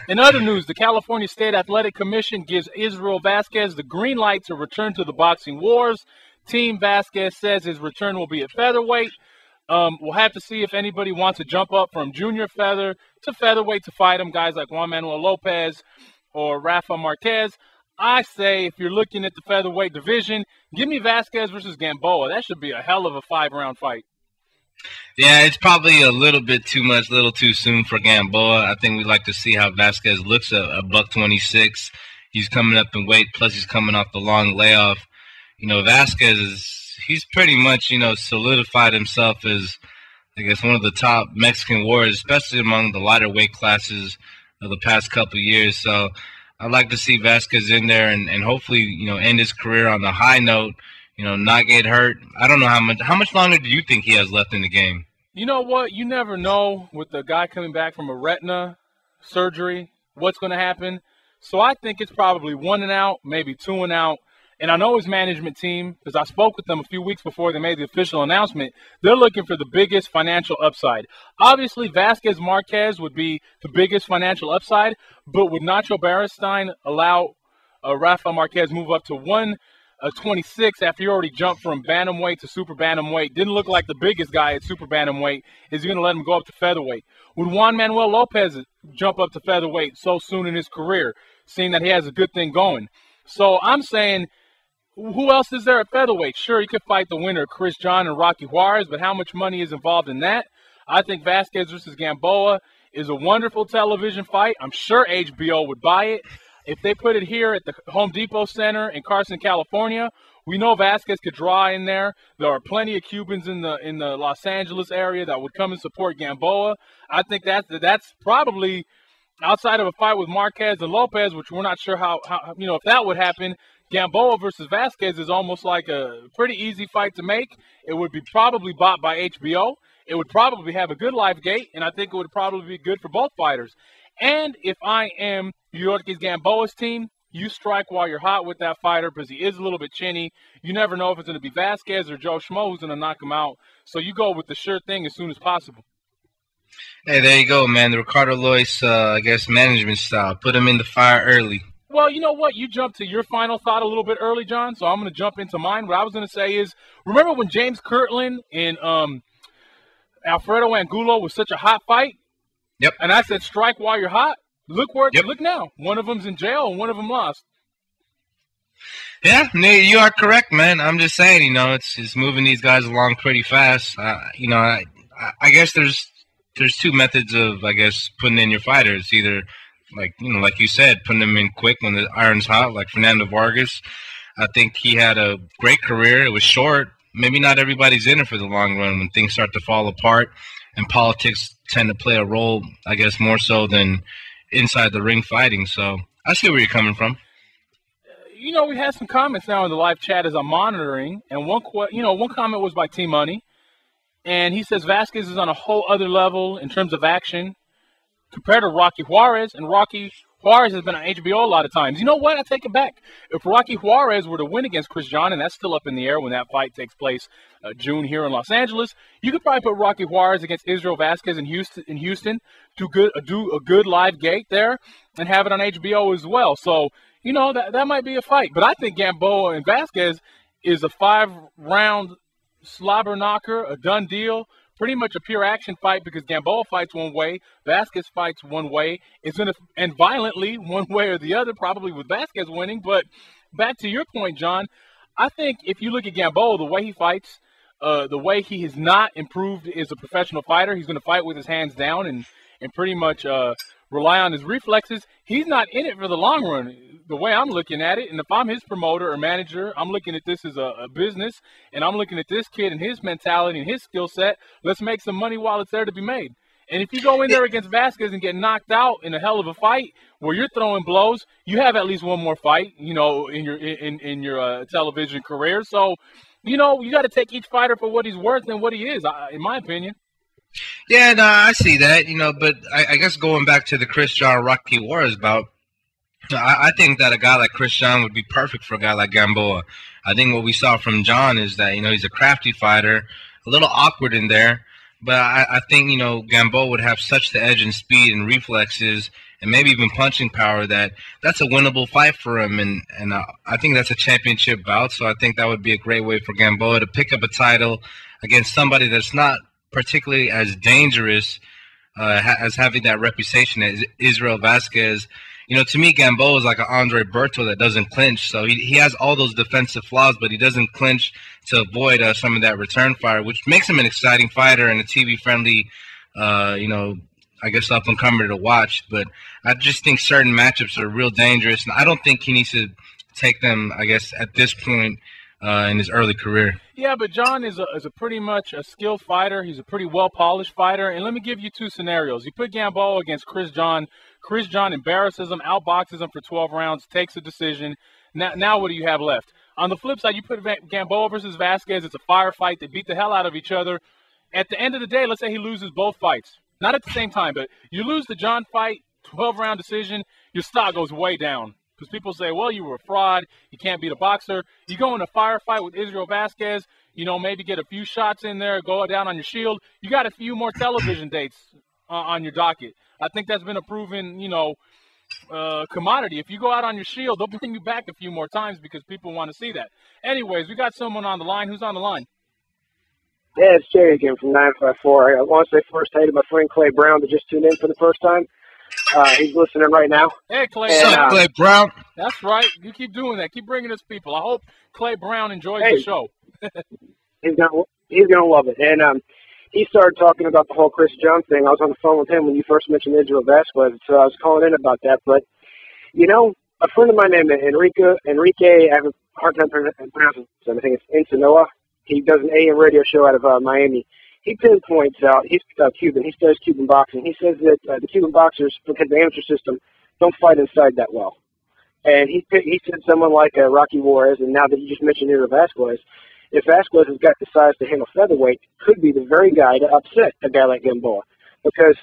In other news, the California State Athletic Commission gives Israel Vazquez the green light to return to the boxing wars. Team Vazquez says his return will be at featherweight. We'll have to see if anybody wants to jump up from junior feather to featherweight to fight him, guys like Juan Manuel Lopez or Rafa Marquez. I say if you're looking at the featherweight division, give me Vazquez versus Gamboa. That should be a hell of a 5-round fight. Yeah, it's probably a little bit too much, a little too soon for Gamboa. I think we'd like to see how Vazquez looks at a $126. He's coming up in weight, plus he's coming off the long layoff. Vazquez he's pretty much, solidified himself as, I guess, one of the top Mexican warriors, especially among the lighter weight classes of the past couple of years. So I'd like to see Vazquez in there and hopefully, end his career on a high note, not get hurt. I don't know how much longer do you think he has left in the game? You know what? You never know with the guy coming back from a retina surgery, what's going to happen. So I think it's probably 1 and out, maybe 2 and out. And I know his management team, because I spoke with them a few weeks before they made the official announcement, they're looking for the biggest financial upside. Obviously, Vazquez Marquez would be the biggest financial upside, but would Nacho Beristain allow Rafa Marquez move up to 126 after he already jumped from bantamweight to super bantamweight? Didn't look like the biggest guy at super bantamweight. Is he going to let him go up to featherweight? Would Juan Manuel Lopez jump up to featherweight so soon in his career, seeing that he has a good thing going? So I'm saying, who else is there at featherweight? Sure, he could fight the winner, Chris John and Rocky Juarez, but how much money is involved in that? I think Vazquez versus Gamboa is a wonderful television fight. I'm sure HBO would buy it. If they put it here at the Home Depot Center in Carson, California, we know Vazquez could draw in there. There are plenty of Cubans in the Los Angeles area that would come and support Gamboa. I think that's probably, outside of a fight with Marquez and Lopez, which we're not sure how if that would happen, Gamboa versus Vazquez is almost like a pretty easy fight to make. It would be probably bought by HBO. It would probably have a good live gate, and I think it would probably be good for both fighters. And if I am Yorkis Gamboa's team, you strike while you're hot with that fighter because he is a little bit chinny. You never know if it's going to be Vazquez or Joe Schmo who's going to knock him out. So you go with the sure thing as soon as possible. Hey, there you go, man. The Ricardo Lois, management style. Put him in the fire early. Well, you know what? You jumped to your final thought a little bit early, John, so I'm going to jump into mine. What I was going to say is, remember when James Kirtland and Alfredo Angulo was such a hot fight? Yep. And I said, strike while you're hot? Look now. One of them's in jail and one of them lost. Yeah, you are correct, man. I'm just saying, it's moving these guys along pretty fast. I guess there's two methods of, putting in your fighters. Either, like you said, putting them in quick when the iron's hot, like Fernando Vargas. I think he had a great career. It was short. Maybe not everybody's in it for the long run when things start to fall apart, and politics tend to play a role, I guess, more so than inside the ring fighting. So I see where you're coming from. We had some comments now in the live chat as I'm monitoring, and one comment was by T-Money, and he says Vazquez is on a whole other level in terms of action compared to Rocky Juarez, and Rocky Juarez has been on HBO a lot of times. You know what? I take it back. If Rocky Juarez were to win against Chris John, and that's still up in the air when that fight takes place June here in Los Angeles, you could probably put Rocky Juarez against Israel Vazquez in Houston, do a good live gate there, and have it on HBO as well. So, that might be a fight. But I think Gamboa and Vazquez is a 5-round slobber knocker, a done deal. Pretty much a pure action fight because Gamboa fights one way, Vazquez fights one way. It's going to end violently one way or the other, probably with Vazquez winning. But back to your point, John, I think if you look at Gamboa, the way he fights, the way he has not improved as a professional fighter, he's going to fight with his hands down and pretty much rely on his reflexes. He's not in it for the long run, the way I'm looking at it. And if I'm his promoter or manager, I'm looking at this as a business, and I'm looking at this kid and his mentality and his skill set. Let's make some money while it's there to be made. And if you go in there against Vazquez and get knocked out in a hell of a fight where you're throwing blows, you have at least one more fight, in your television career. So, you got to take each fighter for what he's worth and what he is, in my opinion. Yeah, no, I see that, but I guess going back to the Chris John Rocky Juarez bout, I think that a guy like Chris John would be perfect for a guy like Gamboa. I think what we saw from John is that, he's a crafty fighter, a little awkward in there, But I think, Gamboa would have such the edge in speed and reflexes and maybe even punching power that's a winnable fight for him. And I think that's a championship bout. So I think that would be a great way for Gamboa to pick up a title against somebody that's not particularly as dangerous as having that reputation as Israel Vazquez. To me, Gamboa is like an Andre Berto that doesn't clinch. So he has all those defensive flaws, but he doesn't clinch to avoid some of that return fire, which makes him an exciting fighter and a TV-friendly, I guess up-and-comer to watch. But I just think certain matchups are real dangerous, and I don't think he needs to take them, I guess, at this point in his early career. Yeah, but John is a pretty much a skilled fighter. He's a pretty well-polished fighter. And let me give you two scenarios. You put Gamboa against Chris John. Chris John embarrasses him, outboxes him for 12 rounds, takes a decision. Now what do you have left? On the flip side, you put Gamboa versus Vazquez. It's a firefight. They beat the hell out of each other. At the end of the day, let's say he loses both fights. Not at the same time, but you lose the John fight, 12-round decision, your stock goes way down. Because people say, well, you were a fraud. You can't beat a boxer. You go in a firefight with Israel Vazquez, maybe get a few shots in there, go down on your shield. You got a few more television dates on your docket. I think that's been a proven, commodity. If you go out on your shield, they'll bring you back a few more times because people want to see that. Anyways, we got someone on the line. Who's on the line? Yeah, it's Jerry again from 954. I want to say first hey to my friend Clay Brown that just tuned in for the first time. He's listening right now. Hey, Clay. What's up, Clay Brown? That's right. You keep doing that. Keep bringing us people. I hope Clay Brown enjoys the show. He's gonna love it. And he started talking about the whole Chris John thing. I was on the phone with him when you first mentioned Israel Vazquez, so I was calling in about that. But, a friend of mine named Enrique, I have a hard time pronouncing his name. I think it's Encinoa. He does an AM radio show out of Miami. He pinpoints out, he's Cuban, he studies Cuban boxing. He says that the Cuban boxers, because of the amateur system, don't fight inside that well. And he said someone like Rocky Juarez, and now that you just mentioned Israel Vazquez, if Vazquez has got the size to handle featherweight, could be the very guy to upset a guy like Gamboa. Because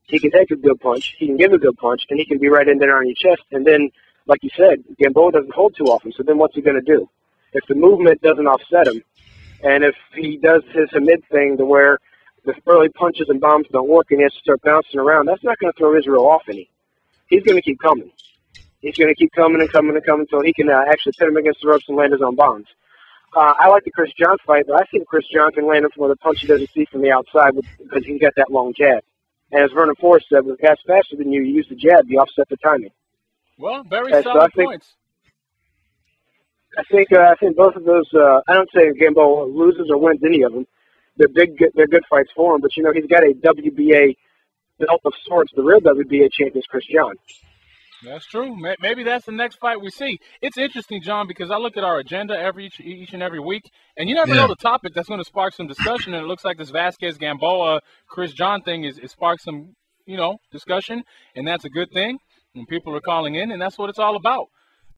he can take a good punch, he can give a good punch, and he can be right in there on your chest. And then, like you said, Gamboa doesn't hold too often, so then what's he going to do? If the movement doesn't offset him, and if he does his Hamid thing to where the early punches and bombs don't work and he has to start bouncing around, that's not going to throw Israel off any. He's going to keep coming. He's going to keep coming and coming and coming until he can actually pin him against the ropes and land his own bombs. I like the Chris John fight, but I think Chris John can land him from a punch he doesn't see from the outside because he's got that long jab. And as Vernon Forrest said, with guys faster than you use the jab, you offset the timing. Well, very solid points. I think both of those. I don't say Gamboa loses or wins any of them. They're good fights for him. But he's got a WBA belt of sorts. The real WBA champion is Chris John. That's true. Maybe that's the next fight we see. It's interesting, John, because I look at our agenda each and every week, and you never know the topic that's going to spark some discussion. And it looks like this Vazquez Gamboa Chris John thing is sparked some discussion, and that's a good thing when people are calling in, and that's what it's all about.